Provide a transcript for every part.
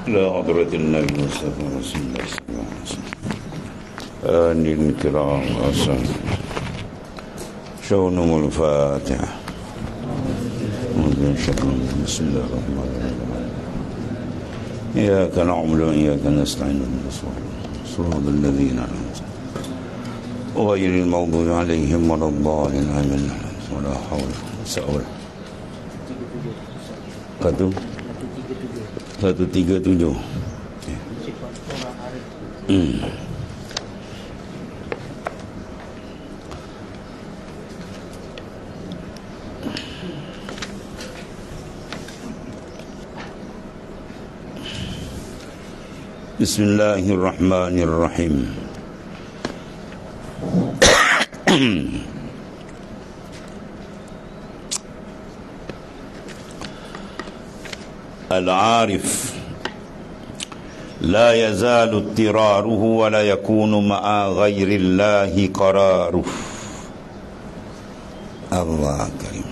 إلى حضرة النبي المصطفى رسول الله صلى الله عليه وسلم آل الكرام وأصحابه شونهم الفاتحة. بسم الله الرحمن الرحيم. إياك نعبد وإياك نستعين صراط الذين أنعمت غير المغضوب عليهم ولا الضالين آمين ولا حول ولا قوة 137. Bismillahirrahmanirrahim. Al-arif la yazalu ittiraruhu wa la yakunu ma'a ghairillahi qararuh. Allah karim.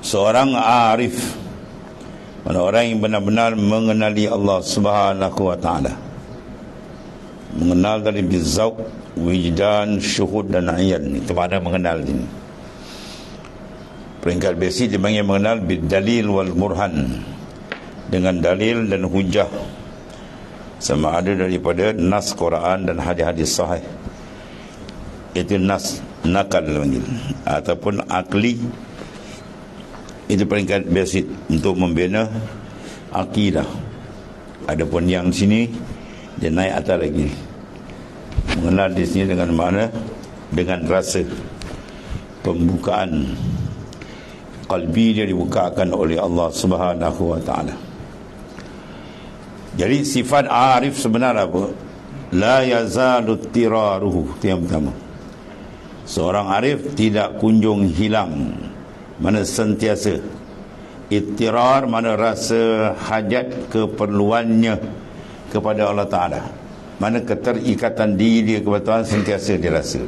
Seorang arif, orang yang benar-benar mengenali Allah Subhanahu wa taala, mengenal dari bizauq, wujdan, syuhud dan ayan. Itu mana mengenal ini. Peringkat basic dia panggil mengenal bidalil wal burhan, dengan dalil dan hujah, sama ada daripada nas Quran dan hadis-hadis sahih. Itu nas nakal panggil, ataupun akli. Itu peringkat basic untuk membina akidah. Adapun yang sini dia naik atas lagi, mengenal di sini dengan mana? Dengan rasa pembukaan qalbi dia dibukakan oleh Allah Subhanahu wa taala. Jadi sifat arif sebenar apa? La yazalu ittiraruhu. Itu yang pertama. Seorang arif tidak kunjung hilang, mana sentiasa. Ittirar mana rasa hajat keperluannya kepada Allah Ta'ala, mana keterikatan diri dia kepada Tuhan sentiasa dia rasa.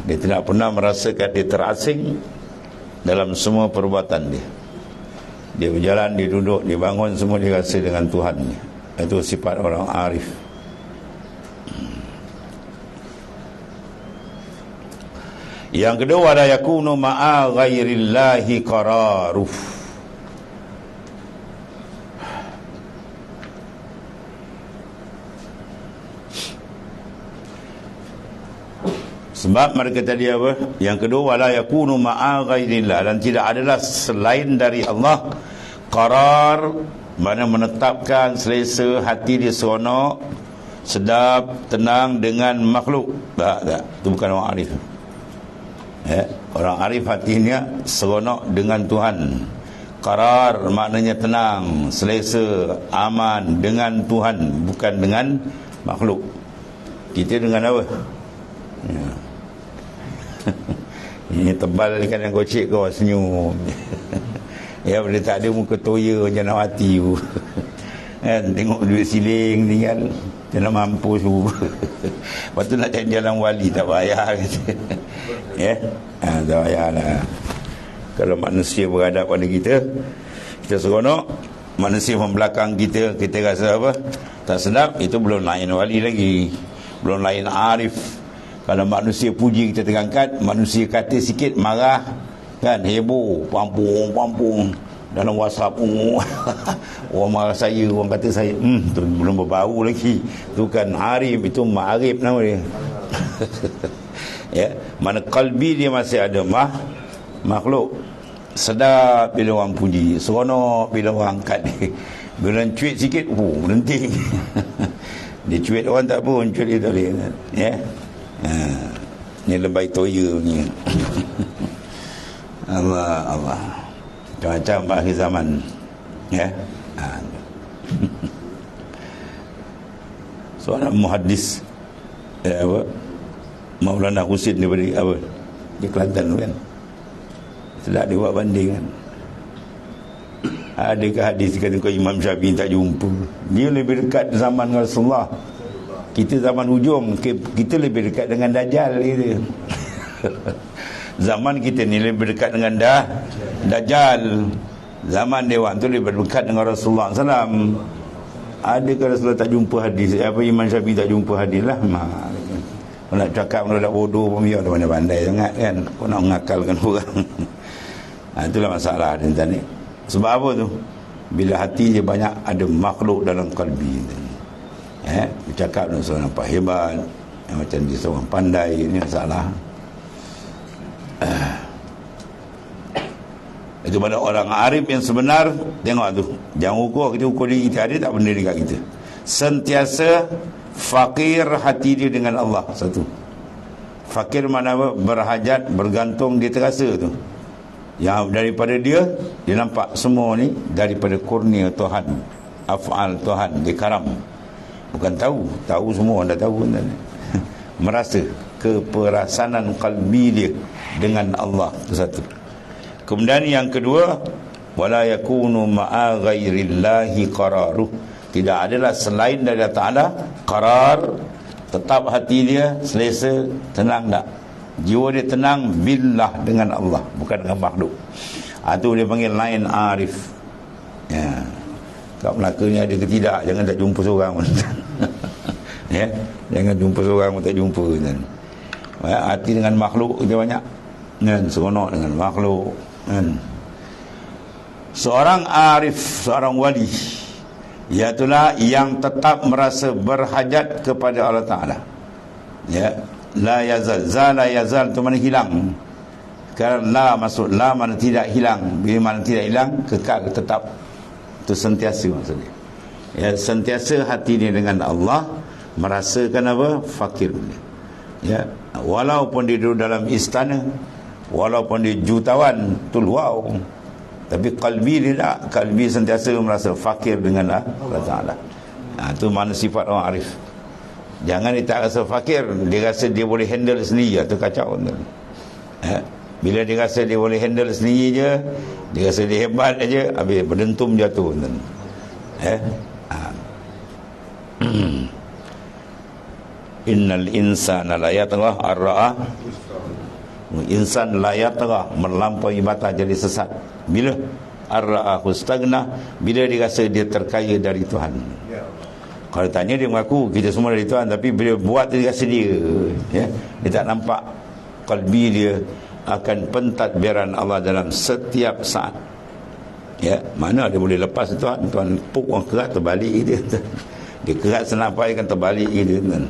Dia tidak pernah merasakan dia terasing dalam semua perbuatan dia. Dia berjalan, dia duduk, dia bangun, semua dia rasa dengan Tuhan. Itu sifat orang arif. Yang kedua, la yakunu ma'a ghairillahi qararuh. Sebab mereka tadi apa? Yang kedua, wala yakunu ma'a ghairillah, dan tidak adalah selain dari Allah qarar, mana menetapkan selesa hati dia seronok, sedap, tenang dengan makhluk. Tak. Itu bukan orang arif. Orang arif hatinya seronok dengan Tuhan. Qarar maknanya tenang, selesa, aman dengan Tuhan, bukan dengan makhluk. Kita dengan apa? Ya. Ini tebal kan yang kocik kau senyum. Ya, bila tak ada muka toya macam nak mati tu. Kan, tengok duit siling ni kan, dia nak mampus tu. Lepas tu nak cari jalan wali, tak payah kata. Ya, tak payah lah. Kalau manusia berhadap pada kita, kita seronok. Manusia membelakang kita, kita rasa apa? Tak sedap, itu belum lain wali lagi, belum lain arif. Kalau manusia puji kita terangkat, manusia kata sikit marah, kan, heboh, pampung dalam WhatsApp. Orang marah saya, orang kata saya, tu belum berbau lagi. Tu kan arif, itu ma'arif nama dia. Ya, mana kalbi dia masih ada makhluk. Sedap bila orang puji, seronok bila orang angkat dia. Bila cuit sikit, berhenti. Dia cuit orang tak pun, cuit dia tak boleh. Ya. Ni lebay toya ni. Allah macam akhir zaman. Ya. Seorang muhaddis, apa, Maulana Husin daripada apa, di Kelantan tu kan, sedap dia buat banding kan. Adakah hadis kata kau Imam Syafi'i tak jumpa? Dia lebih dekat zaman Rasulullah. Kita zaman hujung, kita lebih dekat dengan Dajjal gitu. Zaman kita ni lebih dekat dengan Dajjal. Zaman Dewan tu lebih dekat dengan Rasulullah SAW. Adakah Rasulullah tak jumpa hadis? Apa Imam Syafi'i tak jumpa hadis lah? Kalau nak cakap budak bodoh pun biar mana pandai sangat kan. Kau nak mengakalkan orang. Itulah masalah dia ni. Sebab apa tu? Bila hati dia banyak ada makhluk dalam kalbi. Bercakap dengan seorang nampak hebat, macam dia seorang pandai. Ini masalah. Itu pada orang arif yang sebenar. Tengok tu, jangan ukur kita, ukur diri kita. Ada tak benda dekat kita? Sentiasa fakir hati dia dengan Allah. Satu, fakir mana apa? Berhajat, bergantung, dia terasa tu. Yang daripada dia nampak semua ni daripada kurnia Tuhan, af'al Tuhan, dia karam. Bukan tahu semua dah tahu. Merasa keperasanan kalbi dia dengan Allah. Itu satu. Kemudian yang kedua, wala yakunu ma'a ghairillahi qararuh. Tidak adalah selain dari Allah Ta'ala qarar, tetap hati dia selesa, tenang tak? Jiwa dia tenang billah, dengan Allah, bukan dengan makhluk. Itu dia panggil lain arif. Ya. Kat Melaka ni ada ke tidak? Jangan tak jumpa seorang pun. Ya, jangan jumpa seorang pun tak jumpa kan. Hati dengan makhluk kita banyak kan, seronok dengan makhluk kan. Seorang arif, seorang wali, iaitulah yang tetap merasa berhajat kepada Allah Ta'ala. Ya, la yazal, zala yazal tu mana hilang. Kerana la masuk, la mana tidak hilang. Bila mana tidak hilang, kekal, tetap. Itu sentiasa maksudnya. Ya, sentiasa hati dia dengan Allah, merasakan apa? Fakir. Ya, walaupun dia duduk dalam istana, walaupun dia jutawan, tu wow, tapi kalbi dia tak. Kalbi sentiasa merasa fakir dengan Allah Ta'ala. Itu mana sifat orang arif. Jangan dia tak rasa fakir, dia rasa dia boleh handle sendiri. Itu kacau. Bila dia rasa dia boleh handle sendiri je, dia rasa dia hebat aja, habis berdentum jatuh. Innal insana la yatgha ar-ra'a. Insan la yatgha, melampaui batas, jadi sesat. Bila ar-ra'ahu istaghna, bila dia rasa dia terkaya dari Tuhan. Kalau tanya dia mengaku kita semua dari Tuhan, tapi bila buat dia rasa dia, ya, dia tak nampak kalbi dia akan pentadbiran Allah dalam setiap saat. Ya, mana dia boleh lepas Tuhan? Tuhan puk orang kerat terbalik dia. Dia kerat senampai kan terbalik dia kan.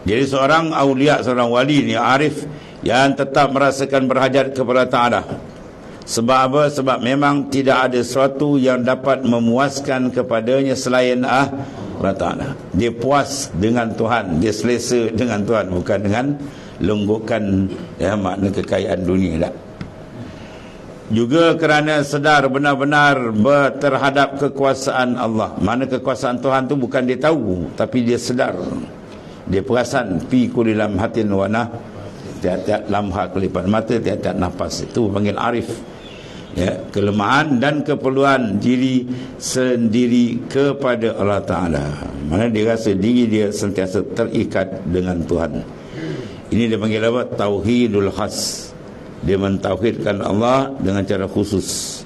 Jadi seorang aulia, seorang wali ni arif yang tetap merasakan berhajat kepada Ta'ala. Sebab apa? Sebab memang tidak ada sesuatu yang dapat memuaskan kepadanya selain Allah Ta'ala. Dia puas dengan Tuhan, dia selesa dengan Tuhan, bukan dengan lenggukan makna kekayaan dunia tak. Juga kerana sedar benar-benar terhadap kekuasaan Allah. Mana kekuasaan Tuhan tu bukan dia tahu, tapi dia sedar, dia perasan fi kulli lamhatin wa nah, tiap-tiap lamha kelipan mata, tiap-tiap nafas. Itu panggil arif. Ya, kelemahan dan keperluan diri sendiri kepada Allah Ta'ala. Mana dia rasa diri dia sentiasa terikat dengan Tuhan. Ini dia panggil apa? Tauhidul khas. Dia mentauhidkan Allah dengan cara khusus.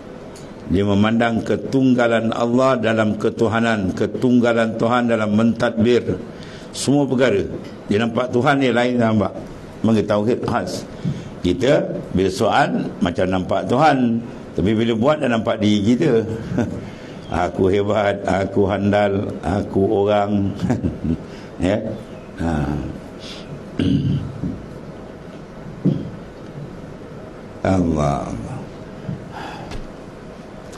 Dia memandang ketunggalan Allah dalam ketuhanan, ketunggalan Tuhan dalam mentadbir semua perkara. Dia nampak Tuhan ni lain, nampak. Panggil tauhid khas. Kita bila soal macam nampak Tuhan, tapi bila buat dah nampak diri kita. Aku hebat, aku handal, aku orang. Ya. Allah.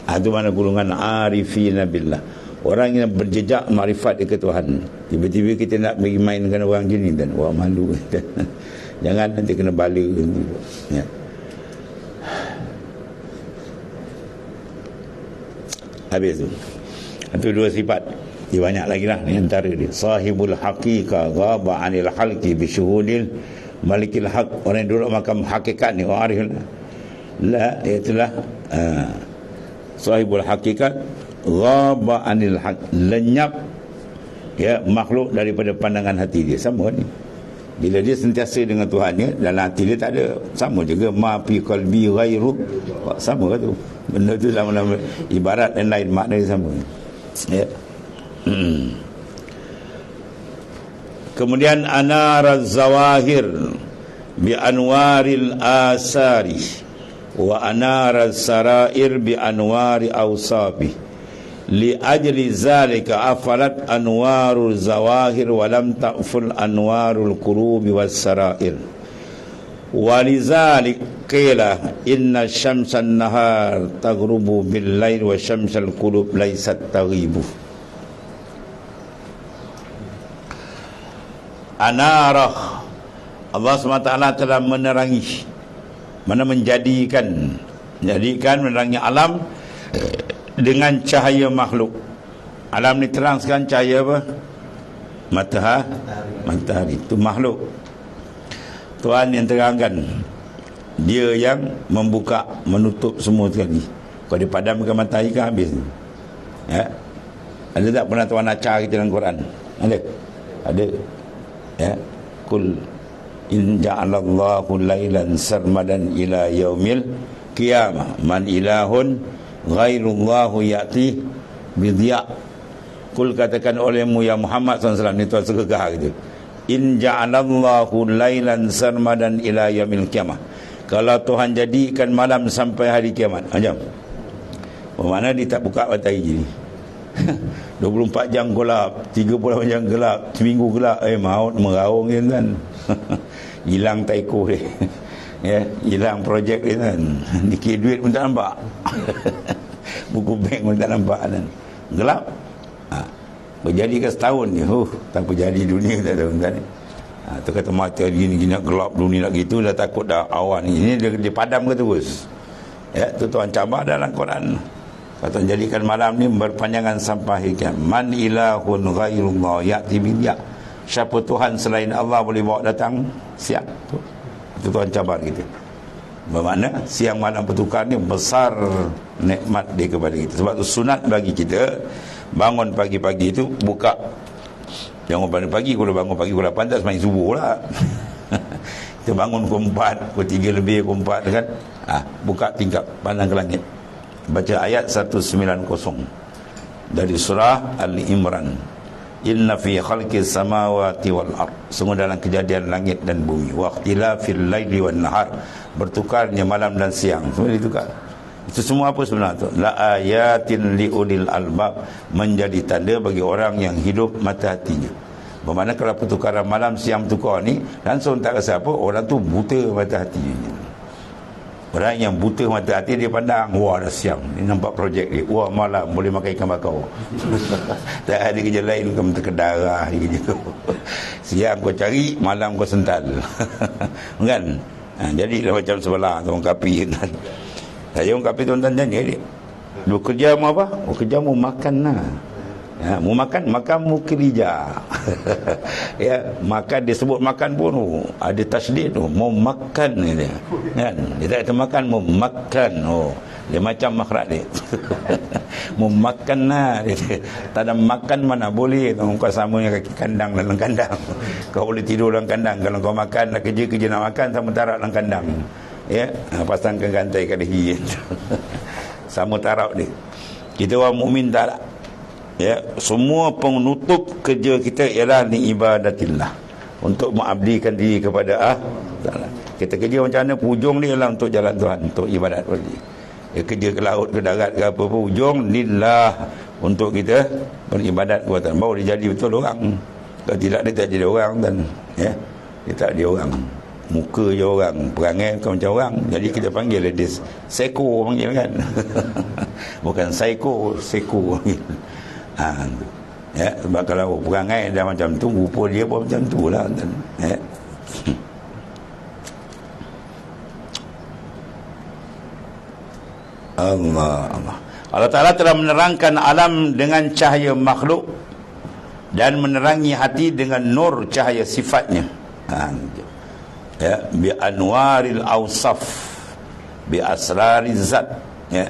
Itu mana golongan arifina billah. Orang yang berjejak makrifat ke Tuhan. Tiba-tiba kita nak pergi main dengan orang gini dan orang malu. Jangan nanti kena bala. Ya. Habis tu. Itu dua sifat. Dia banyak lagi lah. Ini antara dia. Sahibul haqiqah ghaba anil halqi bisyuhudil malikil haq. Orang yang duduk makam hakikat ni, orang arif lah. Iaitulah sahibul haqiqat ghaba anil haq. Lenyap ya makhluk daripada pandangan hati dia. Sama ni. Bila dia sentiasa dengan Tuhannya, dalam hati dia tak ada. Sama juga ma fi qalbi ghairu, sama ke tu. Benda tu sama-sama, ibarat dan lain, makna dia sama. Ya. Kemudian anaraz zawahir bi anwaril asari wa anaraz sarair bi anwari awsabi. Li ajli zalika afalat anwarul zawahir wa lam ta'ful anwarul qurubi was sarair. Walizalik qila inna syamsan nahar taghrubu bil lail wa syamsal qulub laysat taghibu. Anarah, Allah SWT telah menerangi, menjadikan menerangi alam dengan cahaya makhluk. Alam ni terang sekarang, cahaya apa? Matahari. Itu makhluk. Tuhan yang terangkan, dia yang membuka, menutup semua sekali. Kalau dipadamkan matahari kan habis. Ya. Ada tak pernah Tuhan acar kita dalam Quran? Ada. Ya. Kul in ja'alallahu lailan sarmadan ila yaumil qiyamah man ilahun ghairullahu ya'ti bidya. Kul, katakan olehmu ya Muhammad SAW, ni Tuhan segegah gitu. In ja'alallahu lailan sarmadan ila yaumil qiyamah, kalau Tuhan jadikan malam sampai hari kiamat. Macam bermakna dia tak buka matahari je ni. 24 jam gelap, 30 jam gelap, seminggu gelap, maut meraung dia kan. Hilang taiko dia. Ya, hilang projek dia kan. Dikit duit pun tak nampak. Buku bank pun tak nampak kan. Gelap. Berjadi ke setahun je. Tak berjadi dunia tak tahu kan. Tu kata mata gini nak gelap dunia nak gitu, dah takut dah awan ni. Ini dia padam ke terus. Ya, tu Tuhan cabar dalam Quran. Kata jadikan malam ni berpanjangan sampai kiamat. Man ilahun ghairullah ya'ti bidya. Siapa Tuhan selain Allah boleh bawa datang siang tu. Itu Tuhan cabar kita. Bermakna siang malam bertukar ni besar nikmat dia kepada kita. Sebab tu sunat bagi kita bangun pagi-pagi itu buka. Jangan pagi-pagi, kalau bangun pagi pukul 8 tak semain subuh lah. Kita bangun pukul 4, pukul 3 lebih, pukul 4 kan. Buka tingkap, pandang ke langit. Baca ayat 190 dari surah Al-Imran. Inna fi khalqis samawati wal ard, sungguh dalam kejadian langit dan bumi, wa ikhtilafil laili wan nahar, bertukarnya malam dan siang, semua ditukar. Itu semua apa sebenarnya tu? La ayatin liulil albab, menjadi tanda bagi orang yang hidup mata hatinya. Bermakna kalau pertukaran malam siang tukar ni, langsung tak rasa apa, orang tu buta mata hatinya. Orang yang buta mata hati, dia pandang, wah dah siang, dia nampak projek dia, wah malam boleh makan ikan bakar. Tak ada kerja lain, kau terkedarah kerja kau. Siang kau cari, malam kau sental. Kan? Jadi macam sebelah orang kapi kan. Saya orang kapi tuan-tuan tanya dia, lu kerja mau apa? Kerja mau makan lah. Ya, mau makan mu kerja. Ya, makan dia sebut makan pun ada tasydid tu, mau makan dia. Kan? Dia tak kata makan, mau makan. Dia macam makhraj dia. Mau makan lah dia. Tak ada makan mana boleh. Kau samanya kaki kandang dalam kandang. Kau boleh tidur dalam kandang. Kalau kau makan, nak kerja nak makan, sama tarak dalam kandang. Ya, pasangkan gantai kat dahi. Sama tarak dia. Kita orang mukmin tak. Ya, semua penutup kerja kita ialah ni ibadatillah, untuk mengabdikan diri kepada Allah. Kita kerja macam mana, ujung ni ialah untuk jalan Tuhan, untuk ibadat bagi. Ya, kerja ke laut, ke darat, ke apa pun, ujung lillah, untuk kita beribadat kepada Tuhan. Baru dia jadi betul orang. Kalau tidak, dia tak jadi orang. Dan ya, dia tak jadi orang. Muka je orang, perangai bukan macam orang. Jadi kita panggil dia seko panggil kan. Bukan psycho, seko panggil. Ya, sebab kalau perangai dah macam tu, rupa dia pun macam tu lah. Ya. Allah Ta'ala telah menerangkan alam dengan cahaya makhluk dan menerangi hati dengan nur cahaya sifatnya. Ya, bi anwaril awsaf, bi asrariz zat, ya,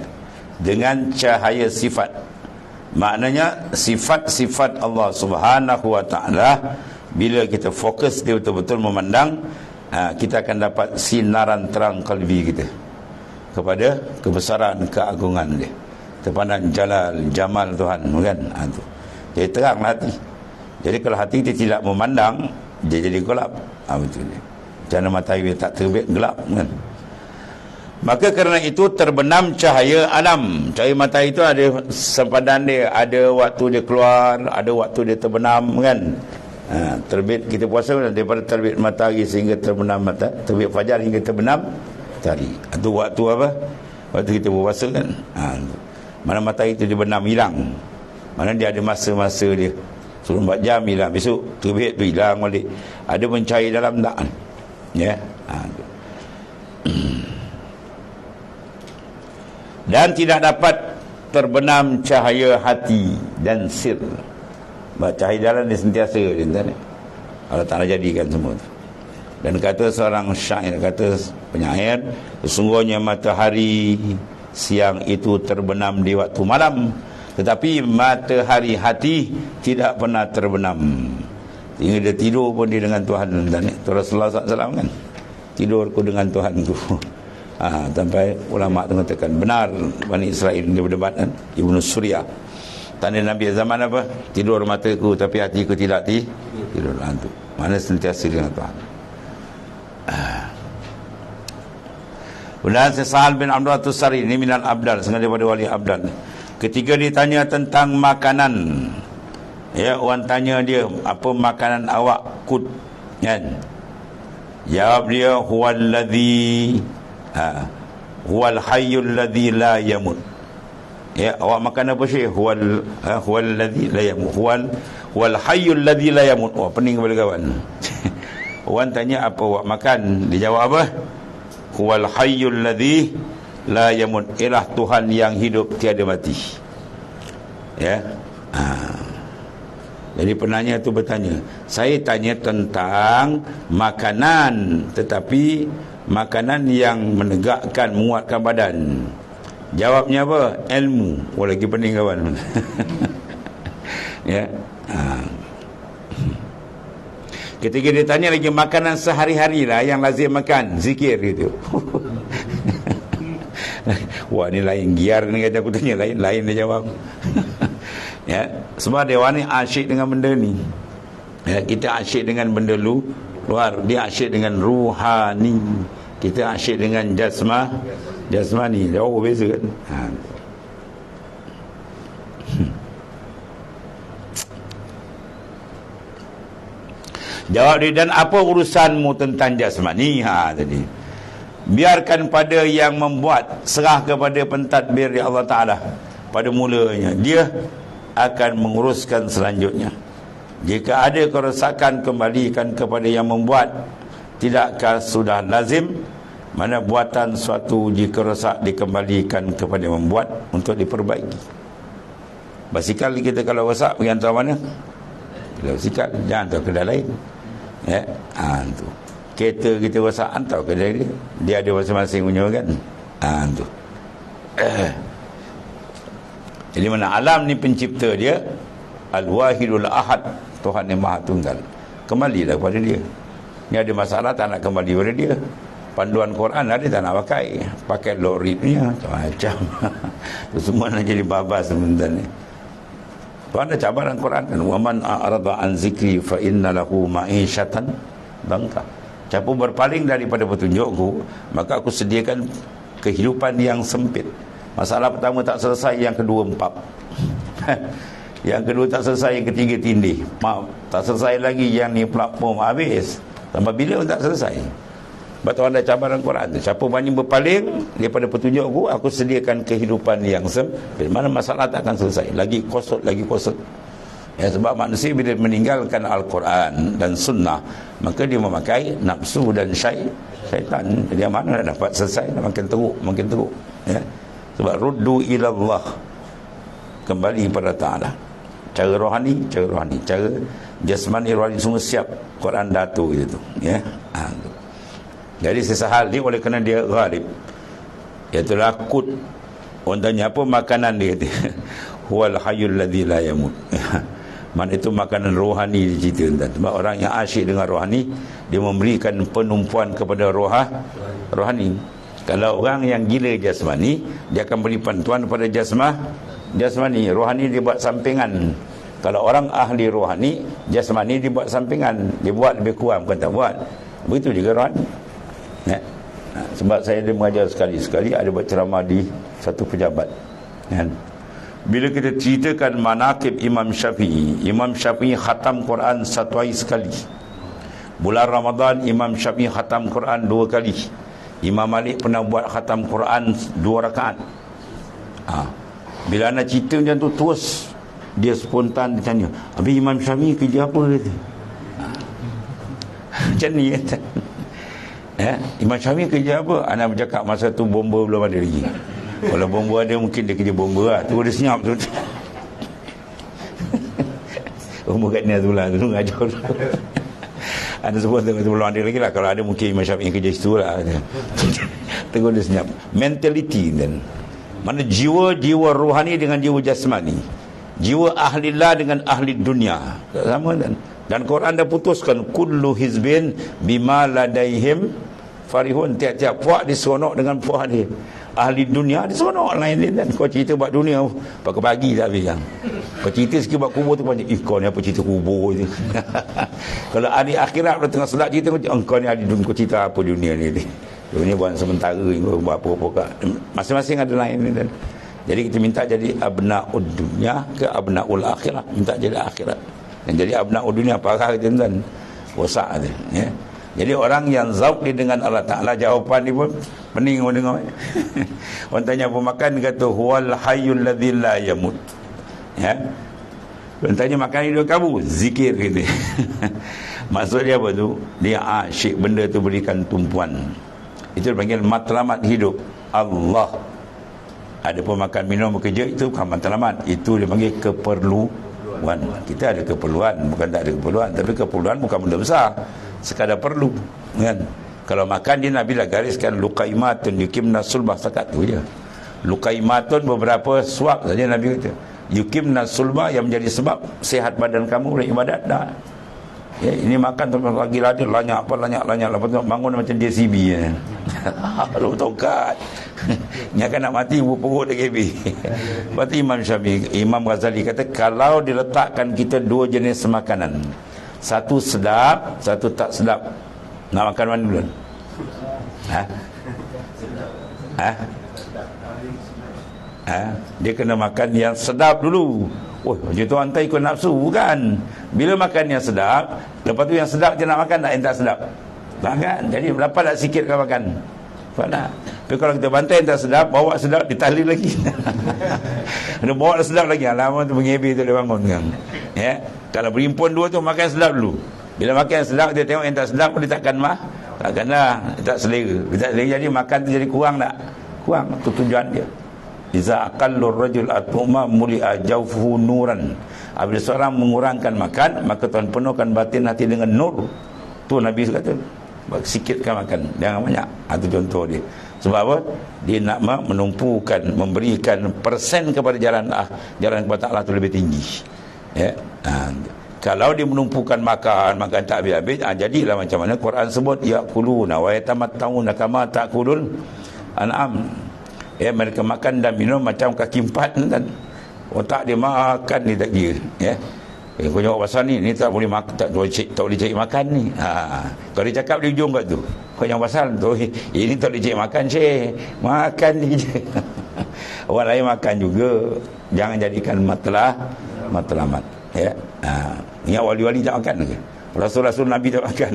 dengan cahaya sifat. Maknanya sifat-sifat Allah Subhanahu wa ta'ala Bila kita fokus dia betul-betul memandang, kita akan dapat sinaran terang kalbi kita kepada kebesaran, keagungan dia. Terpandang jalal, jamal Tuhan, kan? Tu. Jadi teranglah hati. Jadi kalau hati kita tidak memandang, dia jadi gelap. Betul dia. Jana matahari tak terbit, gelap, kan? Maka kerana itu terbenam cahaya alam. Cahaya matahari itu ada sempadan dia, ada waktu dia keluar, ada waktu dia terbenam, kan? Terbit kita puasa daripada terbit matahari sehingga terbenam matahari, terbit fajar hingga terbenam matahari. Itu waktu apa? Waktu kita berpuasa, kan? Mana matahari itu dia benam, hilang. Mana dia ada masa-masa dia 24 jam hilang, besok terbit tu hilang balik. Ada mencahaya dalam tak? Ya. Dan tidak dapat terbenam cahaya hati dan sir. Cahaya dalam dia sentiasa Allah Ta'ala jadikan semua tu. Dan kata seorang syair, kata penyair, sesungguhnya matahari siang itu terbenam di waktu malam, tetapi matahari hati tidak pernah terbenam. Hingga dia tidur pun dia dengan Tuhan. Dan itu Rasulullah SAW, kan? Tidurku dengan Tuhanku. Sampai ulama mengatakan benar Bani Israel dia berdebat, kan? Ibnu Surya, tanda Nabi zaman apa? Tidur mataku tapi hatiku tidak tidur. Tu mana sentiasa dengan Tuhan. Kemudian Sahal bin Amr At-Tusari, ini minal abdal, sengaja daripada wali abdal. Ketika ditanya tentang makanan, ya, orang tanya dia, apa makanan awak kut, kan? Jawab dia, huwallazi huwal hayyul ladzi la yamut. Ya, awak makan apa syekh? Huwallazi la yamut. Huwal hayyul ladzi la yamut. Oh, pening kepada kawan. Orang tanya apa awak makan, dia jawab apa? Huwal hayyul ladzi la yamut. Ialah Tuhan yang hidup tiada mati. Ya. Jadi penanya itu bertanya, saya tanya tentang makanan, tetapi makanan yang menegakkan, menguatkan badan. Jawabnya apa? Ilmu. Oh, lagi pening kawan. Ya. Ketika dia tanya lagi makanan sehari-hari lah yang lazim makan, zikir gitu. Wah, ni lain giar ni, kata aku tanya lain dia jawab. Ya, sebab dia ni asyik dengan benda ni. Ya, kita asyik dengan benda luar, dia asyik dengan ruhani. Kita asyik dengan jasmani. Jauh beza, kan? Jawab dia, dan apa urusanmu tentang jasmani? Tadi biarkan pada yang membuat, serah kepada pentadbir di Allah Ta'ala pada mulanya, dia akan menguruskan selanjutnya. Jika ada kerosakan, kembalikan kepada yang membuat. Tidakkah sudah lazim mana buatan suatu jika rosak dikembalikan kepada yang membuat untuk diperbaiki? Basikal kita kalau rosak pergi hantar mana? Basikal, jangan hantar kedai lain. Ya, tu. Kereta kita rosak, hantar kedai dia. Dia ada masing-masing punya, kan? Tu. Jadi mana alam ni pencipta dia Al-Wahidul Ahad, Tuhan yang Maha Tunggal. Kembalilah kepada dia. Ni ada masalah, tak nak kembali kepada dia. Panduan Quran ada, tak nak pakai loritnya macam-macam. Itu semua nak jadi babas sebentar ni. Tuhan ada cabaran Quran, kan? Wa man a'rada an zikri fa inna lahu ma'isyatan dangka. Siapa berpaling daripada petunjukku, maka aku sediakan kehidupan yang sempit. Masalah pertama tak selesai, yang kedua empap. Yang kedua tak selesai, yang ketiga tindih. Maaf, tak selesai lagi, yang ni platform habis. Sampai bila pun tak selesai. Sebab Tuhan ada cabaran Quran tu. Siapa banyak berpaling daripada petunjukku, aku sediakan kehidupan yang sempit. Mana masalah tak akan selesai. Lagi kosot. Ya, sebab manusia bila meninggalkan Al-Quran dan Sunnah, maka dia memakai nafsu dan syaitan. Jadi mana nak dapat selesai, makin teruk. Ya. Sebab ruddu ilallah, kembali kepada Ta'ala. Cara rohani, cara jasmani, rohani, semua siap. Quran datu gitu. Ya. Jadi sesahal ni oleh kerana dia ghalib, iaitu lakut. Orang tanya apa makanan dia, huwal hayyul ladzi la yamut. Mana itu makanan rohani dicerita tuan. Sebab orang yang asyik dengan rohani, dia memberikan penumpuan kepada rohani. Kalau orang yang gila jasmani, dia akan beri bantuan kepada jasmani. Rohani dia buat sampingan. Kalau orang ahli rohani, jasmani dia buat sampingan. Dia buat lebih kurang, bukan tak buat. Begitu juga rohani. Ya. Sebab saya ada mengajar sekali-sekali, ada buat ceramah di satu pejabat. Ya. Bila kita ceritakan manaqib Imam Syafi'i khatam Quran satu hari sekali. Bulan Ramadan Imam Syafi'i khatam Quran 2 kali. Imam Malik pernah buat khatam Quran 2 rakaat. Bila anak cerita macam tu, terus dia spontan dia tanya, habis Imam Syafi'i kerja apa? Kata macam ni kata. Imam Syafi'i kerja apa? Anak bercakap masa tu bomba belum ada lagi. Kalau bomba ada, mungkin dia kerja bomba lah. Tu dia senyap tu. Bomba kat ni Azullah tu ngajar tu. Ada sebut tu belum ada lagi lah. Kalau ada mungkin Imam Syafi'i kerja situ lah. Tengok dia senyap. Mentality dan mana jiwa rohani dengan jiwa jasmani. Jiwa ahlillah dengan ahli dunia. Sama kan? Dan Quran dah putuskan kullu hizbin bima ladaihim farihun. Tiap-tiap puak diseronok dengan puak dia. Ahli dunia diseronok lain dia kan. Kau cerita buat dunia pakai pagi tak habis kan. Kau cerita sikit buat kubur tu macam kau ni apa cerita kubur je. Kalau ahli akhirat kalau tengah sedap cerita kau ni ahli dunia, kau cerita apa dunia ni. Dunia buat sementara kau buat apa-apa. Masing-masing ada lain ni kan. Jadi kita minta jadi abna'ud dunia ke abna'ul akhirat. Minta jadi akhirat. Dan jadi abna'ud dunia parah kita kan. Rosak dia ya. Jadi orang yang zauq dengan Allah Ta'ala, jawapan ni pun pening orang dengar. Orang tanya apa makan, dia kata huwal hayyul ladzi la yamut. Ya. Orang tanya makan hidup kamu, zikir gitu. Maksud dia apa tu? Dia asyik benda tu berikan tumpuan. Itu dipanggil matlamat hidup Allah. Ada pun makan minum bekerja, itu bukan matlamat, itu dipanggil keperluan. Kita ada keperluan, bukan tak ada keperluan, tapi keperluan bukan benda besar, sekadar perlu kan. Kalau makan dia Nabi dah gariskan luqaimatun yukimna sulbah, sekat tu je. Luqaimatun beberapa suap saja Nabi kata. Yukimna sulbah yang menjadi sebab sihat badan kamu beribadat dah. Ya, ini makan tu lagi ada lanyak lepas tu bangun macam JCB ya. Lu tokat. Nya kan nak mati perut dia GB. Lepas tu Imam Ghazali kata kalau diletakkan kita dua jenis makanan, satu sedap, satu tak sedap, nak makan mana dulu? Dia kena makan yang sedap dulu. Oh, macam tu hantar ikut nafsu kan. Bila makan yang sedap, lepas tu yang sedap je nak makan, tak yang tak sedap. Tak kan? Jadi dapat tak sikit kan makan? Dapat tak? Tapi kalau kita bantai yang tak sedap, bawa sedap, ditahlil lagi. Dia bawa sedap lagi. Alamak tu mengebir tu dia bangun kan. Ya. Kalau berimpun dua tu makan sedap dulu. Bila makan yang sedap, dia tengok yang tak sedap pun dia takkan takkanlah, tak selera. Dia tak selera, jadi makan tu jadi kurang tak? Kurang, tu tujuan dia. Iza aqallur rajul atuma muli'a jawfuhu nuran. Apabila seorang mengurangkan makan, maka Tuhan penuhkan batin hati dengan nur. Tu Nabi kata, sikitkan makan, jangan banyak. Itu contoh dia. Sebab apa? Dia nak menumpukan, memberikan persen kepada jalan kepada Allah tu lebih tinggi. Ya. Kalau dia menumpukan makan tak habis-habis, jadilah macam mana Quran sebut yaquluna wa yatamatta'una kama ta'kulun an'am. Ya, mereka makan dan minum macam kaki empat kan. Otak dia makan ni tak kira ya. Kau jawab pasal ni tak boleh makan, tak boleh cari makan ni. Kalau dia cakap di ujung kat tu, kau jawab pasal tu, ini tak boleh cari makan syekh, makan ni je. Orang lain makan juga, jangan jadikan matlamat ya. Ingat wali-wali tak makan ke? Rasul-rasul Nabi tak makan.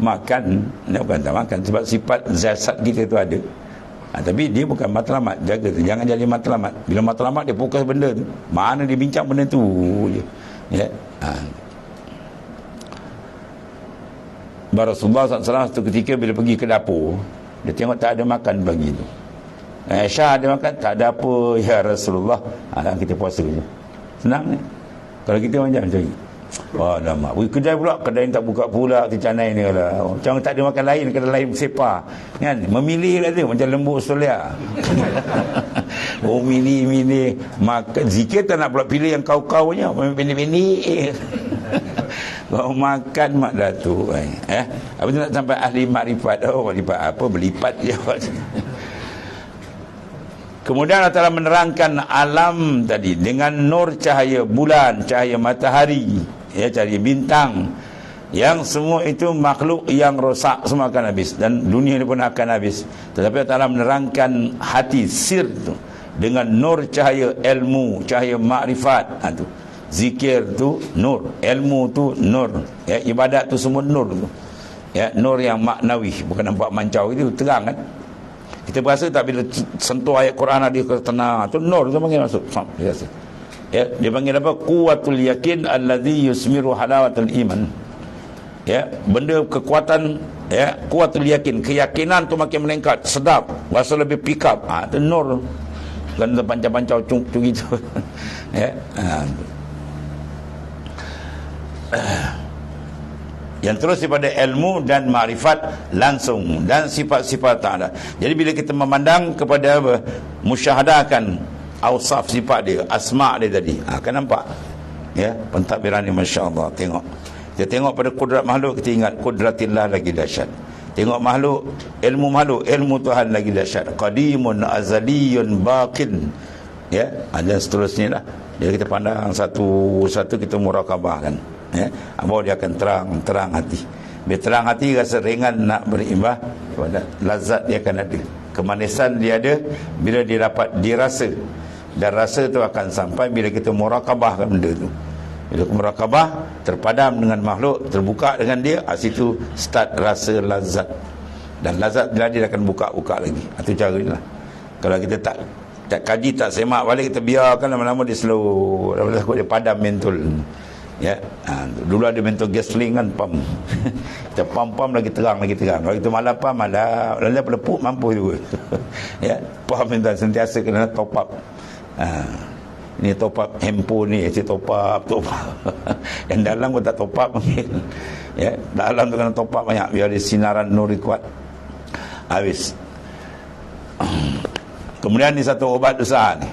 Makan, bukan tak makan, sebab sifat zasad kita tu ada. Tapi dia bukan matlamat, jaga tu, jangan jadi matlamat. Bila matlamat dia fokus benda tu, mana dia bincang benda tu je ya. Rasulullah SAW satu ketika bila pergi ke dapur, dia tengok tak ada makan bagi tu. Aisyah ada makan, tak ada apa ya Rasulullah. Kita puasa je, senang ni. Kalau kita macam ni, wah lama pergi kedai pula, kedai tak buka pula, kecanai ni lah. Macam tak ada makan lain, kedai lain sepa kan, memilih lah tu macam lembu Australia. Oh mini makan zikir tak nak pula pilih yang kau-kaunya, pendek-pendek. Kau makan mak Datuk apa tu nak sampai ahli makrifat. Oh makrifat apa, berlipat je. Kemudian Allah Ta'ala menerangkan alam tadi dengan nur cahaya bulan, cahaya matahari, cahaya bintang, yang semua itu makhluk yang rosak, semua akan habis dan dunia ini pun akan habis. Tetapi Allah Ta'ala menerangkan hati sir tu dengan nur cahaya ilmu, cahaya makrifat. Tu zikir tu nur, ilmu tu nur, ibadat tu semua nur tu, nur yang maknawi, bukan nampak mancau, itu terang kan. Kita berasa tak bila sentuh ayat Quran dia tenang, tu nur tu panggil masuk. Dia panggil apa? Quwwatul yakin allazi yusmiru halawatul iman. Benda kekuatan, kuatul yakin, keyakinan tu makin meningkat, sedap, rasa lebih pick up. Tu nur. Bukan pancau-pancau cungi tu. Yang terus daripada ilmu dan makrifat langsung dan sifat-sifat Ta'ala. Jadi bila kita memandang kepada musyahadakan awsaf sifat dia, asma' dia tadi, akan nampak pentadbiran ni, masya-Allah. Tengok, kita tengok pada kudrat makhluk, kita ingat kudratillah lagi dahsyat. Tengok makhluk, ilmu Tuhan lagi dahsyat. Qadimun azaliyun baqin, dan seterusnya lah. Jadi kita pandang satu-satu, kita murakabah kan. Bahawa dia akan terang hati. Bila terang hati, rasa ringan nak berimbah kepada lazat dia akan ada, kemanisan dia ada bila dia dapat dirasa, dan rasa tu akan sampai bila kita murakabahkan benda tu. Bila murakabah, terpadam dengan makhluk, terbuka dengan dia, situ start rasa lazat, dan lazat dia akan buka lagi. Itu cara dia lah. Kalau kita tak kaji, tak semak balik, kita biarkan, lama-lama dia slow, lama-lama dia padam mentul. Dulu ada mentor gasoline kan, pump. Kita pump lagi terang. Kalau kita malam pump, malam pelepuk mampu juga. Pump mentor sentiasa kena top up. Ini top up handphone ni, top up. Yang dalam pun tak top up. Dalam tu kena top up banyak biar dia sinaran nur kuat. Habis. Kemudian ni satu obat dosa ni,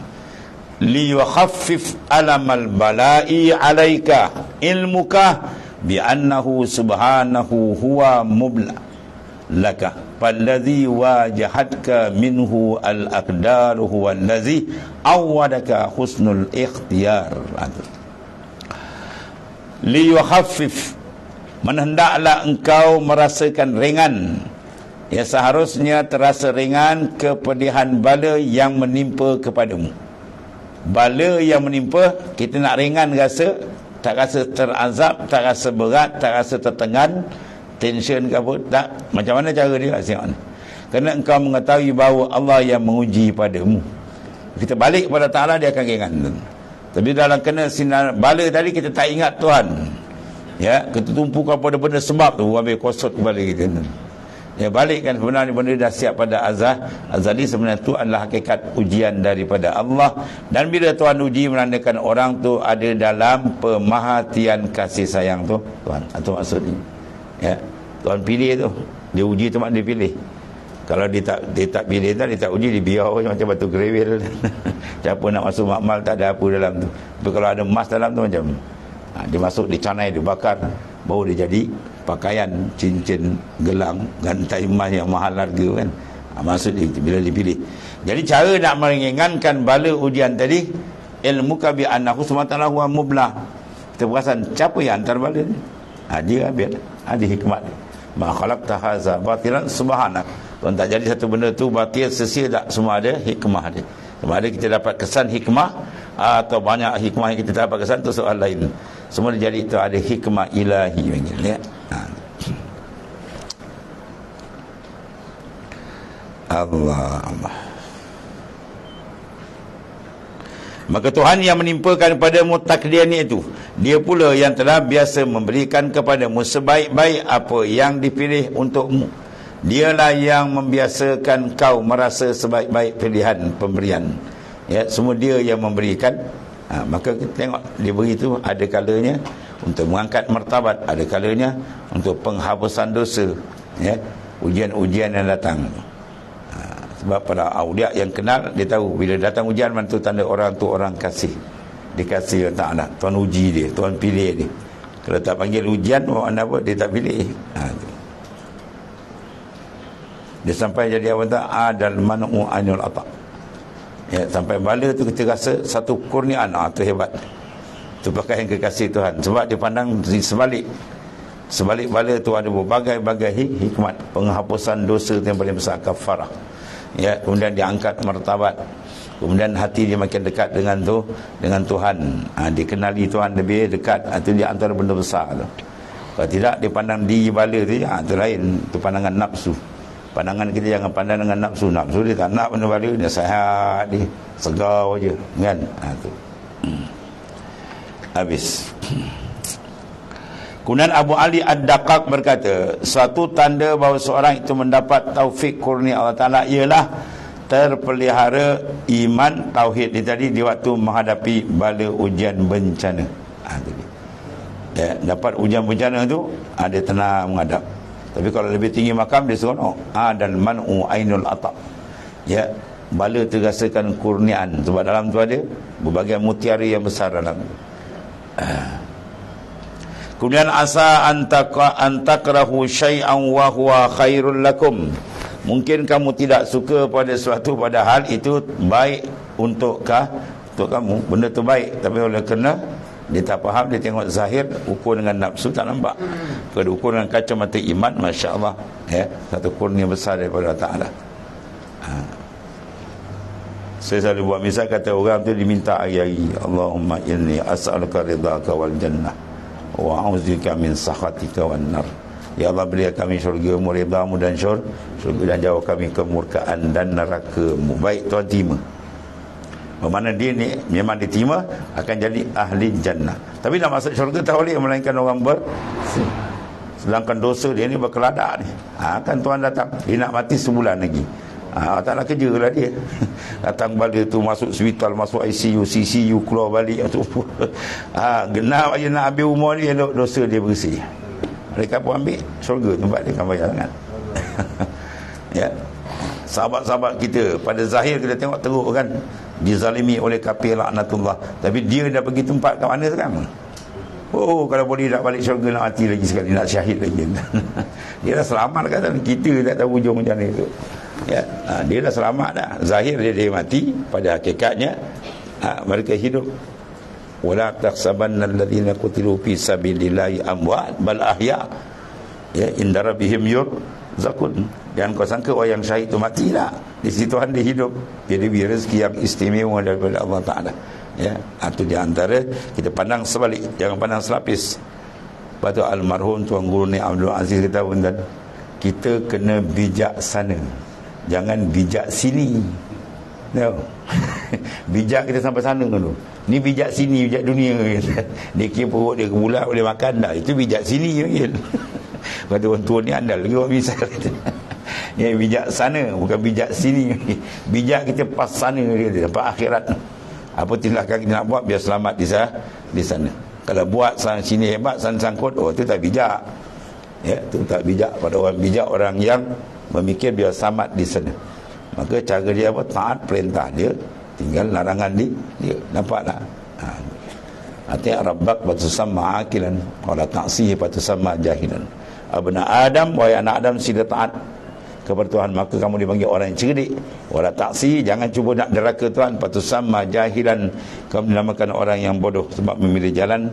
liyukhaffif alamal bala'i alaika ilmuka bi'annahu subhanahu huwa mubla laka falladhi wajahatka minhu al-aqdar huwa allazi awwadaka husnul ikhtiyar. Liyukhaffif, hendaklah engkau merasakan ringan, seharusnya terasa ringan kepedihan bala yang menimpa kepadamu. Bala yang menimpa, kita nak ringan rasa, tak rasa terazab, tak rasa berat, tak rasa tertekan, tension ke apa, tak. Macam mana cara dia? Tengok ni. Kerana engkau mengetahui bahawa Allah yang menguji padamu. Kita balik kepada Ta'ala, dia akan ringan. Tapi dalam kena sinar bala tadi, kita tak ingat Tuhan. Kita tumpukan pada benda sebab tu, ambil kosot kepala kita. Balik kan, sebenarnya benda dah siap pada azali. Sebenarnya itu adalah hakikat ujian daripada Allah. Dan bila Tuhan uji, menandakan orang tu ada dalam pemerhatian kasih sayang tu Tuhan. Itu maksudnya. Tuhan pilih tu, dia uji tu mak dia pilih. Kalau dia tak pilih, dia tak uji, dia biar macam batu kerewil. Siapa nak masuk makmal, tak ada apa dalam tu. Tapi kalau ada emas dalam tu, macam dia masuk, dicanai, dibakar, baru dia jadi pakaian, cincin, gelang, gantai emas yang mahal harga kan. Maksud dia bila dipilih. Jadi cara nak meringankan bala ujian tadi, ilmu ka bi annahu subhanahu wa mublah. Kita perasan siapa yang hantar bala ni? Dia biar ada hikmat. Ma khalaqta hadza batilan subhanak. Tuhan tak jadi satu benda tu batil, sia-sia, tak. Semua ada hikmah dia. Sama ada kita dapat kesan hikmah atau banyak hikmah yang kita dapat kesan, tu soal lain. Semua jadi itu ada hikmah ilahi panggil, Allah. Maka Tuhan yang menimpakan padamu takdir ni itu, dia pula yang telah biasa memberikan kepadamu sebaik-baik apa yang dipilih untukmu. Dialah yang membiasakan kau merasa sebaik-baik pilihan pemberian. Semua dia yang memberikan. Maka kita tengok dia beri itu, ada kalanya untuk mengangkat martabat, ada kalanya untuk penghapusan dosa, ujian-ujian yang datang. Sebab para awliya yang kenal, dia tahu bila datang ujian mana tu tanda orang tu orang kasih, dikasih Allah Ta'ala. Tuhan uji dia, Tuhan pilih dia. Kalau tak panggil ujian, makna apa? Dia tak pilih. Dia sampai jadi apa tak? Adal man'u anil ata'. Ya, sampai bala tu kita rasa satu kurniaan. Tu hebat. Tu pakai yang kekasih Tuhan. Sebab dia pandang sebalik bala tu ada berbagai-bagai hikmat. Penghapusan dosa yang paling besar, kafarah. Ya, kemudian dia angkat martabat. Kemudian hati dia makin dekat dengan Tuhan. Dikenali Tuhan lebih dekat. Itu dia antara benda besar tu. Kalau tidak, dia pandang diri bala tu, itu lain. Itu pandangan nafsu. Pandangan kita jangan pandang dengan nafsu. Nafsu dia tak nak benda bala, dia sihat, dia segar je, kan? Tu. Habis. Kemudian Abu Ali Ad-Daqaq berkata, suatu tanda bahawa seorang itu mendapat taufik kurnia Allah Ta'ala ialah terpelihara iman tauhid dia tadi di waktu menghadapi bala ujian bencana. Ya, dapat ujian bencana tu ada tenang menghadap. Tapi kalau lebih tinggi makam dia seronok. Dan man'u ainul ata'. Ya, bala terasakan kurniaan sebab dalam tu ada berbagai mutiara yang besar dalam. Kemudian asa antakrahu syai'an wa huwa khairul lakum. Mungkin kamu tidak suka pada sesuatu padahal itu baik untuk kamu. Benda tu baik, tapi oleh kerana dia tak faham, dia tengok zahir, ukur dengan nafsu tak nampak. Kalau ukur dengan kacamata iman, masya-Allah, ya, satu kurnia besar daripada Allah Taala. Saya selalu buat misal, kata orang tu diminta hari-hari, Allahumma inni as'aluka ridhaka wal jannah wa a'udzubika min sakhatika wan nar. Ya Allah, berikan kami syurga-Mu, ridha-Mu dan syurga, dan jauh kami kemurkaan dan neraka-Mu. Baik, Tuhan terima. Bermakna dia ni memang diterima, akan jadi ahli jannah. Tapi nak masuk syurga tak boleh melainkan orang sedangkan dosa dia ni berkeladak ni. Kan Tuhan datang, dia nak mati sebulan lagi. Tak nak kerja lah dia. Datang balik tu, masuk hospital, masuk ICU, CCU, keluar balik tu. Genap aja nak ambil umur dia, dosa dia bersih. Mereka pun ambil syurga, tempat dia kan bayar sangat. Ya. Sahabat-sahabat kita pada zahir kita tengok teruk kan, dizalimi oleh kafir laknatullah, tapi dia dah pergi tempat kat mana sekarang? Kalau boleh nak balik syurga, nak mati lagi sekali, nak syahid lagi. Dia dah selamat kata, kita tak tahu hujung macam mana tu. Ya, dia dah selamat dah. Zahir dia mati, pada hakikatnya mereka hidup. Wala tahsabanna alladhina qutilu fi sabilillahi amwat bal ahya, ya, inda rabbihim yurzaqun. Jangan kau sangka orang yang syahid tu mati lah. Di situ Tuhan dia hidup. Dia diberi rezeki yang istimewa daripada Allah Ta'ala. Ya, itu di antara kita pandang sebalik, jangan pandang selapis. Lepas tu almarhum Tuan Guru ni Abdul Aziz kita pun, dan kita kena bijaksana, jangan bijak sini. No. Bijak kita sampai sana dulu. Ni bijak sini, bijak dunia. Dia kira perut dia kebulat boleh makan dah. Itu bijak sini. Kata orang tua ni andal lagi orang misal. Ya, bijak sana, bukan bijak sini. Bijak kita pas sana dia, sampai akhirat. Apa tindakan kita nak buat biar selamat di sana. Kalau buat sana sini hebat, sana sangkut, itu tak bijak. Ya, itu tak bijak. Pada orang bijak, orang yang memikir biar selamat di sana. Maka cara dia apa? Taat perintah dia, tinggal larangan dia. Nampak tak? Ati' rabbak batusamma akilan wala ta'sihi batusamma jahilan. Abna Adam, wahai anak Adam, sila taat kepada Tuhan, maka kamu dipanggil orang yang cerdik. Wala ta'sihi, jangan cuba nak deraka Tuhan, batusamma jahilan, kamu dinamakan orang yang bodoh sebab memilih jalan,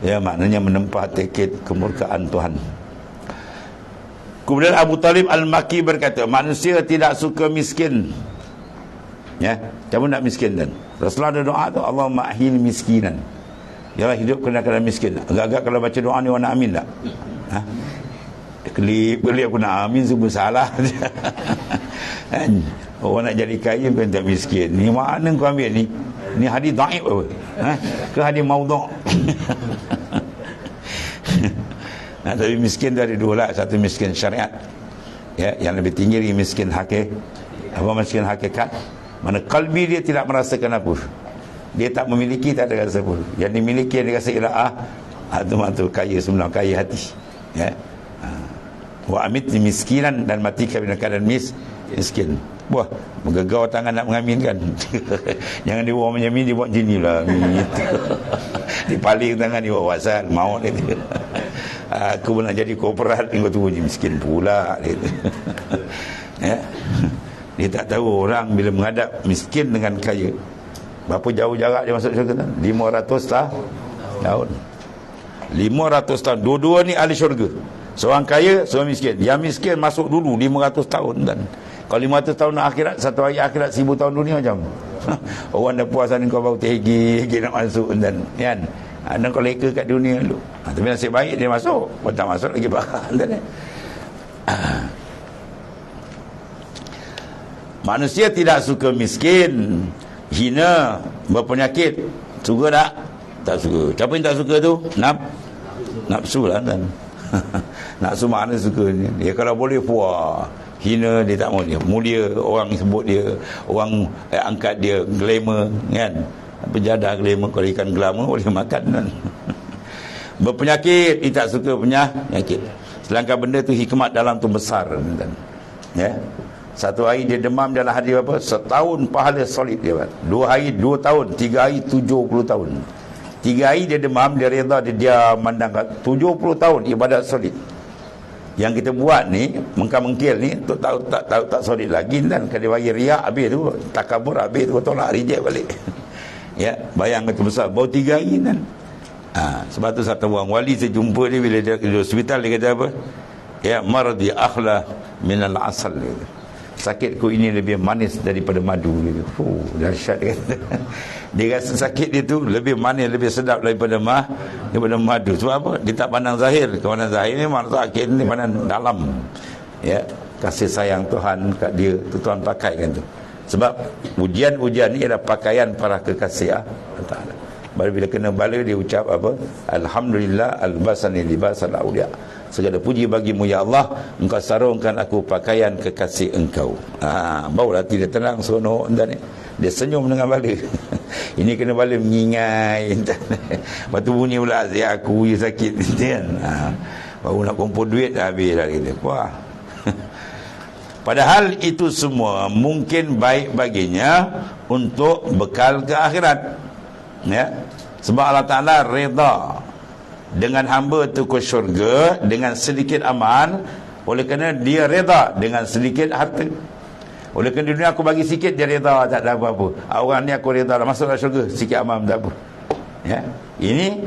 ya, maknanya menempah tiket kemurkaan Tuhan. Kemudian Abu Talib Al-Makki berkata, manusia tidak suka miskin. Ya, kamu nak miskin dan Rasulullah ada doa tu, Allahumma ahyin miskinan. Yalah, hidup kena miskin. Agak-agak kalau baca doa ni orang nak amin tak? Kelip aku nak amin semua salah. Orang nak jadi kaya pun tak miskin. Ni mana kau ambil ni? Ni hadis dhaif apa? Ke hadis maudhu'? Tapi miskin tu ada dua lah. Satu miskin syariat, ya, yang lebih tinggi lagi miskin miskin hakikat, mana kalbi dia tidak merasakan apa. Dia tak memiliki, tak ada rasa pun. Yang dimiliki, yang dia rasa ialah tu kaya sebenar, kaya hati. Ya. Wa amit miskinan, dan mati dalam keadaan miskin. Wah, menggegau tangan nak mengaminkan. Jangan dia buat menyamin, dia buat macam ni lah. Dia paling tangan, dia buat wasal, maut dia. Aku pun nak jadi korporat, kau tu miskin pula. Ya? Dia tak tahu orang bila menghadap miskin dengan kaya, berapa jauh jarak dia masuk syurga? 500 tahun. 500 tahun. Dua-dua ni ahli syurga. Seorang kaya, seorang miskin. Yang miskin masuk dulu 500 tahun. Dan kalau 500 tahun akhirat, satu hari akhirat 1000 tahun dunia macam. Orang dah puas ni, kau baru terhegi nak masuk. Dan kan, dan kau leka kat dunia dulu. Tapi nasib baik dia masuk. Kalau tak masuk lagi bakal. Manusia tidak suka miskin, hina, berpenyakit. Suka tak? Tak suka. Siapa yang tak suka tu? Nafsu lah kan. Nafsu mana suka ni? Dia kalau boleh puas, hina dia tak mau, dia mulia, orang sebut dia, orang angkat dia glamour kan. Penjadah glamour, kalau ikan glamour boleh makan kan. Berpenyakit, dia tak suka penyakit. Sedangkan benda tu hikmat dalam tu besar kan. Ya. Satu hari dia demam dalam hari apa? Setahun pahala solid dia buat. 2 hari 2 tahun, 3 hari 70 tahun. 3 hari dia demam, dia reda, dia diam mandang 70 tahun ibadat solid. Yang kita buat ni, mengkil ni tak solid lagi kan. Kalau dia bagi riak habis tu, takabur habis tu, tolak reject balik. Ya, bayang itu besar. Baru 3 hari kan. Sebab tu satu orang wali saya jumpa dia bila dia di hospital, dia kata apa? Ya, mardi akhla minal asal. Sakitku ini lebih manis daripada madu. Dahsyat dia kata. Dia rasa sakit dia tu lebih manis, lebih sedap daripada madu. Sebab apa? Dia tak pandang zahir. Kalau zahir ni mana sakit ni, pandang dalam. Ya, kasih sayang Tuhan kat dia tu Tuhan pakaikan tu. Sebab ujian-ujian ni adalah pakaian para kekasih Allah. Bila kena bala dia ucap apa? Alhamdulillah albasani libasal awliya. Segala puji bagimu ya Allah, engkau sarungkan aku pakaian kekasih engkau. Barulah dia tenang seronok dan dia senyum dengan bala. Ini kena bala mengingai. Lepas tu bunyi pula asyik aku ya sakit kan. Baru nak kumpul duit dah habis dah kita. Wah. Padahal itu semua mungkin baik baginya untuk bekal ke akhirat. Ya. Sebab Allah Ta'ala reda dengan hamba tu ke syurga dengan sedikit amal, oleh kerana dia reda dengan sedikit harta. Oleh kerana dunia aku bagi sikit, dia reda, tak ada apa-apa. Orang ni aku reda dah masuk dalam syurga, sikit amal tak apa. Ya. Ini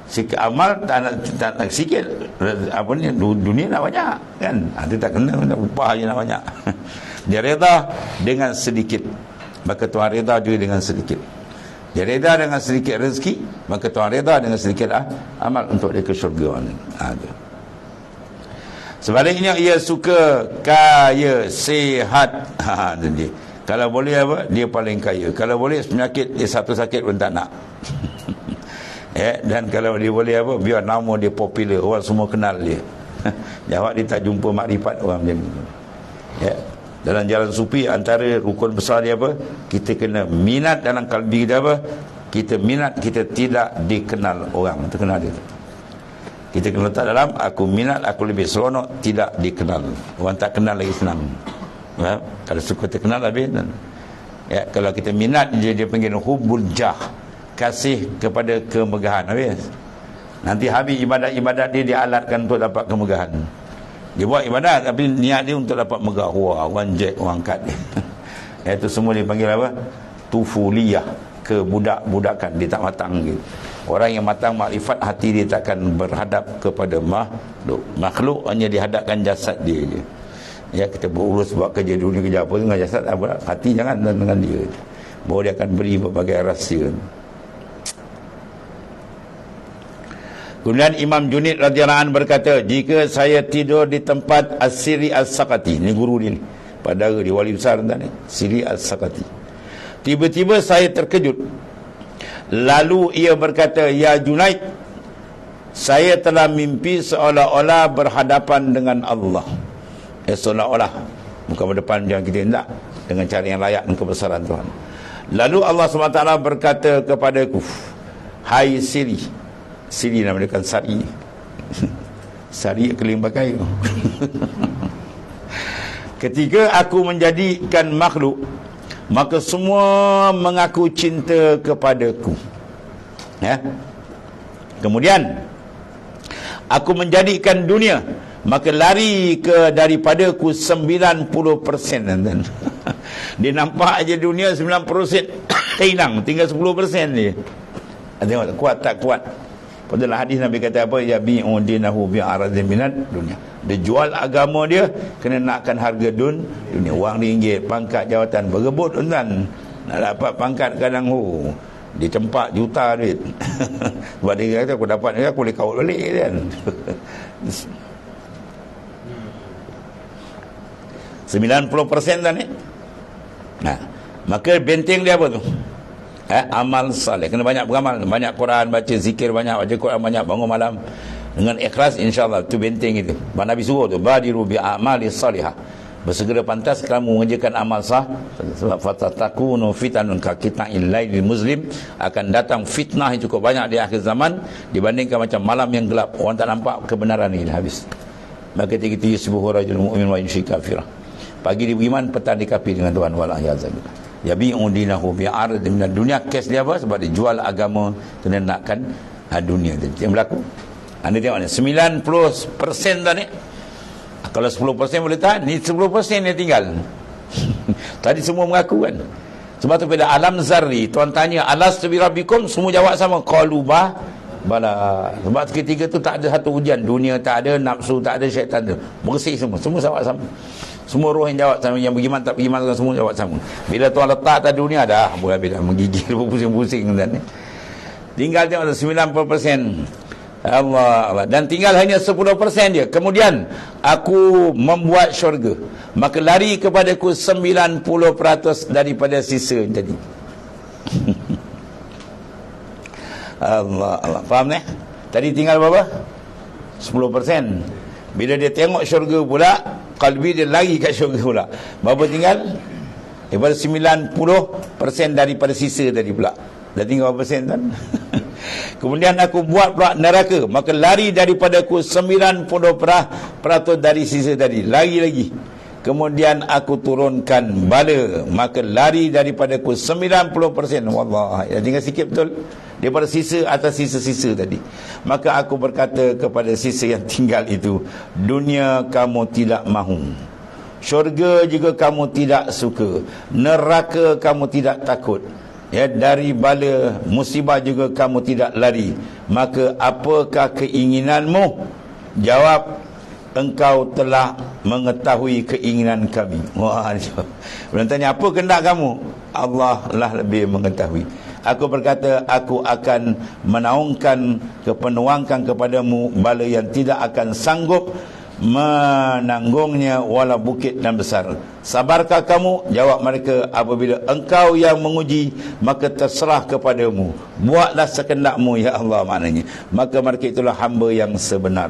sikit amal tak nak sikit, apa ni, dunia nak banyak kan. Dia tak kena upah je nak banyak. Dia reda dengan sedikit, maka Tuhan reda juga dengan sedikit. Dia reda dengan sedikit rezeki, maka Tuhan reda dengan sedikit amal untuk dia ke syurga. Sebaliknya ia suka kaya, sihat. Dia. Kalau boleh apa? Dia paling kaya. Kalau boleh penyakit, dia satu sakit pun tak nak. Dan kalau dia boleh apa? Biar nama dia popular, orang semua kenal dia. Jawab dia tak jumpa makrifat orang macam ni. Dalam jalan sufi, antara rukun besar dia apa? Kita kena minat dalam kalbi kita apa? Kita minat, kita tidak dikenal orang. Itu kenal dia. Kita kena letak dalam, aku minat, aku lebih seronok tidak dikenal. Orang tak kenal lagi senang. Ya? Kalau suka terkenal habis. Ya, kalau kita minat, dia panggil hubbul jah, kasih kepada kemegahan habis. Nanti habis ibadat-ibadat dia dialatkan untuk dapat kemegahan. Dia buat ibadat tapi niat dia untuk dapat megah. Wah, orang jack, orang angkat dia. Itu semua dipanggil apa? Tufuliyah, kebudak-budakan. Dia tak matang gitu. Orang yang matang makrifat, hati dia takkan berhadap kepada makhluk. Makhluk hanya dihadapkan jasad dia je. Ya, kita berurus buat kerja dunia, kerja apa dengan jasad, apa, hati jangan dengan dia. Bahawa dia akan beri berbagai rahsia. Kemudian Imam Junaid radhiyallahu anhu berkata, jika saya tidur di tempat As-Siri As-Sakati, ini guru dia ni, padahal dia wali besar tentang ni, Siri As-Sakati, tiba-tiba saya terkejut. Lalu ia berkata, ya Junaid, saya telah mimpi seolah-olah berhadapan dengan Allah. Seolah-olah, bukan berdepan jangan kita hendak, dengan cara yang layak dengan kebesaran Tuhan. Lalu Allah SWT berkata kepadaku, hai Siri. Siri nama dia kan Sari. Sari keling pakai. ketika aku menjadikan makhluk, maka semua mengaku cinta kepadaku. Ya. Kemudian aku menjadikan dunia, maka lari daripadaku 90%. Dia nampak aja dunia 90% hilang, tinggal 10% dia. Tengok kuat tak kuat. Padahal hadis Nabi kata apa? Yabi'u dinahu bi'aradin minad dunia. Dia jual agama dia kena nakkan harga dunia. Wang ringgit, pangkat, jawatan, berebut tuan. Nak dapat pangkat kadang ditempak juta duit. Sebab dia kata aku dapat ni aku boleh kawal balik kan. 90% dah ni. Nah, maka benteng dia apa tu? Amal saleh. Kena banyak beramal, banyak Quran, baca zikir banyak, baca Quran banyak, bangun malam dengan ikhlas, insya-Allah tu benteng itu. Nabi suruh tu badiru bi a'mali salihah. Bersegera pantas kamu mengerjakan amal sah, sebab fatatakunu fitanun ka qita'il lailil muslim, akan datang fitnah yang cukup banyak di akhir zaman dibandingkan macam malam yang gelap. Orang tak nampak kebenaran ini habis. Maka ketika yusbihu rajul mu'min wa yumsi kafirah. Pagi dia beriman, petang dia kafir dengan Tuhan. Wal a'yazabillah. Yabi'u dinahu bi'aradin minad dunia. Kes dia apa? Sebab dia jual agama kena nakkan dunia. Yang berlaku. Anda tengok ni 90% dah ni. Kalau 10% boleh tahan, ni 10% dia tinggal. Tadi semua mengaku kan. Sebab tu pada alam zarri, tuan tanya alastu bi rabbikum, semua jawab sama, qalu bala. Sebab ketiga tu tak ada satu ujian, dunia tak ada, nafsu tak ada, syaitan tak ada. Bersih semua jawab sama. Semua roh yang jawab sama, yang beriman tak beriman semua jawab sama. Bila tuan letak atas dunia dah bila menggigil pusing-pusing kan. Tinggal tengok 90%. Allah. Dan tinggal hanya 10% dia. Kemudian aku membuat syurga, maka lari kepadaku 90% daripada sisa tadi. Allah. Faham ni? Tadi tinggal berapa? 10%. Bila dia tengok syurga pula, kalbi dia lari kat syurga pula. Berapa tinggal? Daripada 90% daripada sisa tadi pula. Dah tinggal berapa persen kan? Kemudian aku buat pula neraka, maka lari daripadaku 90% dari sisa tadi. Lari lagi. Kemudian aku turunkan bala, maka lari daripadaku 90%. Wallah, ya, tinggal sikit betul daripada sisa atas sisa-sisa tadi. Maka aku berkata kepada sisa yang tinggal itu, dunia kamu tidak mahu, syurga juga kamu tidak suka, neraka kamu tidak takut, ya, dari bala musibah juga kamu tidak lari. Maka apakah keinginanmu? Jawab, engkau telah mengetahui keinginan kami. Wah, belum tanya apa kehendak kamu? Allah lah lebih mengetahui. Aku berkata, aku akan penuangkan kepadamu bala yang tidak akan sanggup menanggungnya walau bukit dan besar. Sabarkah kamu? Jawab mereka, apabila engkau yang menguji, maka terserah kepadamu. Buatlah sekehendakmu ya Allah, maknanya. Maka mereka itulah hamba yang sebenar.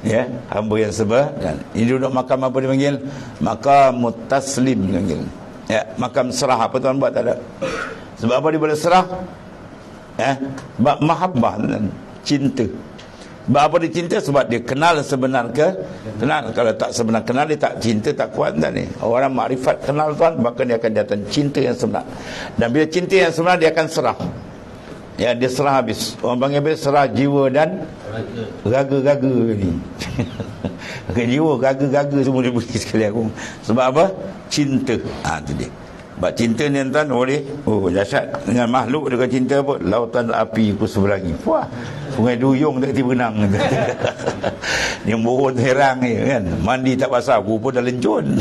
Ya, hamba yang sebenar. Ini duduk makam apa dipanggil? Makam taslim dipanggil. Ya, makam serah. Apa tuan buat? Tak ada. Sebab apa dia boleh serah? Ya, sebab mahabbah dan cinta. Sebab apa dia cinta? Sebab dia kenal sebenar kenal. Kalau tak sebenar kenal, dia tak cinta, tak kuat tak ni. Orang makrifat kenal Tuhan, maka dia akan datang cinta yang sebenar. Dan bila cinta yang sebenar, dia akan serah. Ya, dia serah habis. Orang panggil habis serah jiwa dan raga-raga ni. Jiwa, raga-raga semua dia beri sekali aku. Sebab apa? Cinta. Itu dia. Sebab cinta ni tuan boleh, dahsyat. Dengan makhluk dengan cinta apa? Lautan api ku seberangi. Wah, sungai Duyung tak tiba renang. Yang bohong herang ni kan. Mandi tak basah, aku pun dah lencun.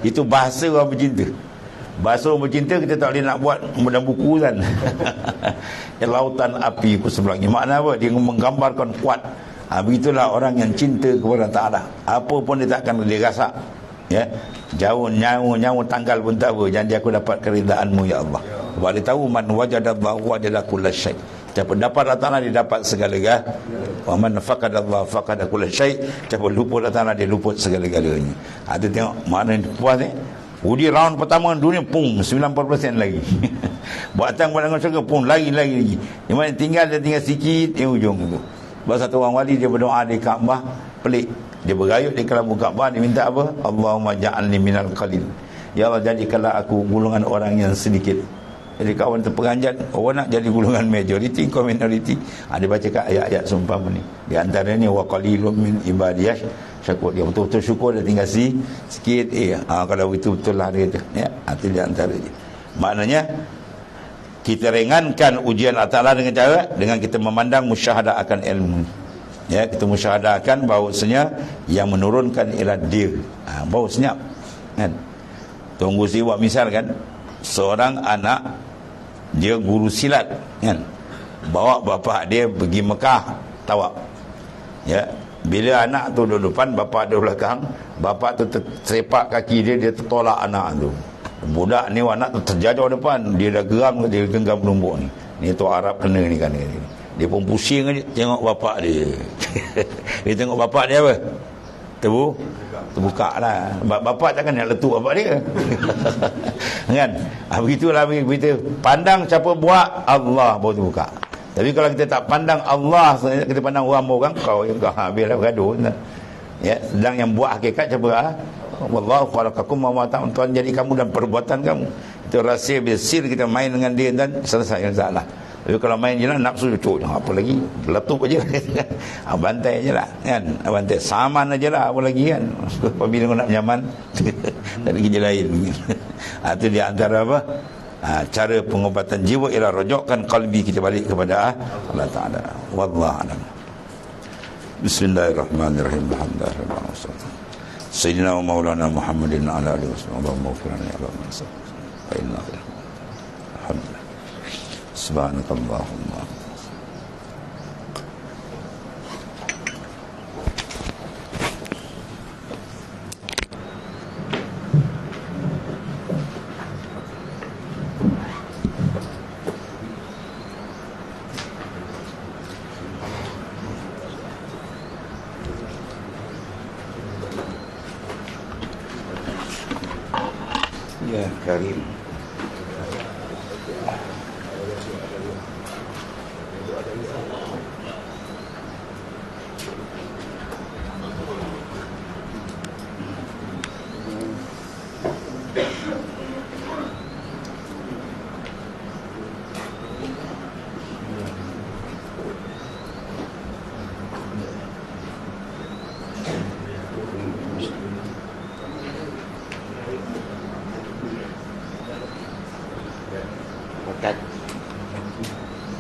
Itu bahasa orang bercinta. Bahasa orang bercinta kita tak boleh nak buat dalam buku kan. Lautan api ku seberangi. Makna apa? Dia menggambarkan kuat. Begitulah orang yang cinta kepada Ta'ala. Apa pun dia takkan boleh rasak. Ya, jauh nyawa tanggal pun tak apa, janji aku dapat keridaan-Mu ya Allah. Sebab dia tahu man wajadallahu wajada kullasyai. Siapa dapat Allah dia dapat segala-galanya. Wa man faqadallahu faqada kullasyai. Siapa luput Allah dia luput segala-galanya. Ada tengok mana puas ni. Uji round pertama dunia pung 90% lagi. Buat datang dengan syurga pun lagi. Yang mana tinggal sikit di ujung tu. Sebab satu orang wali dia berdoa di Kaabah pelik. Dia berayut di kelabu Kaabah, dia minta apa? Allahumma ja'alni minal qalil. Ya Allah, jadikanlah aku golongan orang yang sedikit. Jadi kawan terperanjat, orang nak jadi golongan majoriti, kau minoriti. Dia bacakan ayat-ayat seumpama ni. Di antaranya wa qalilun min ibadiyah syakur. Dia betul-betul syukur, dia tinggal sikit. Kalau itu betul lah dia kata. Ya, itu di antaranya. Maknanya kita ringankan ujian Allah Ta'ala dengan kita memandang musyahadah akan ilmu. Ya, kita musyahadah akan bahawasanya yang menurunkan ialah dia. Bahawa senyap kan. Tunggu si buat misal kan, seorang anak dia guru silat kan, bawa bapa dia pergi Mekah tawaf. Ya, bila anak tu duduk depan, bapa dia belakang, bapa tu tersepak kaki dia, dia tertolak anak tu. Budak ni, anak tu terjajah depan, dia dah geram, dia genggam penumbuk ni. Ni tu Arab kena ni kan. Dia pun pusing aja tengok bapa dia. Dia tengok bapa dia apa? Terbuka lah. Bapa takkan nak letup bapa dia. Kan? Begitulah kita pandang siapa buat, Allah baru terbuka. Tapi kalau kita tak pandang Allah, kita pandang orang kau yang biarlah bergaduh. Ya, sedang yang buat hakikat siapa? Wallahu khalaqakum wa ma ta'malun. Tuhan jadi kamu dan perbuatan kamu. Itu rahsia besar kita main dengan dia dan selesai masalah. Tapi kalau main je lah, nafsu cuk, apa lagi, letup aje lah. Bantai je lah kan, bantai saman aje lah, apa lagi kan. Apabila kau nak menyaman tak ada kerja lain. Itu di antara apa, cara pengobatan jiwa ialah rojokkan kalbi kita balik kepada Allah Ta'ala. Wallahu a'lam. Bismillahirrahmanirrahim. Alhamdulillah. Sayyidina wa maulana Muhammadin ala alihi wasallam. Allahumma ighfir lana ya rabbana fa inna alhamdulillah. Subhanakallahumma. Ya Karim.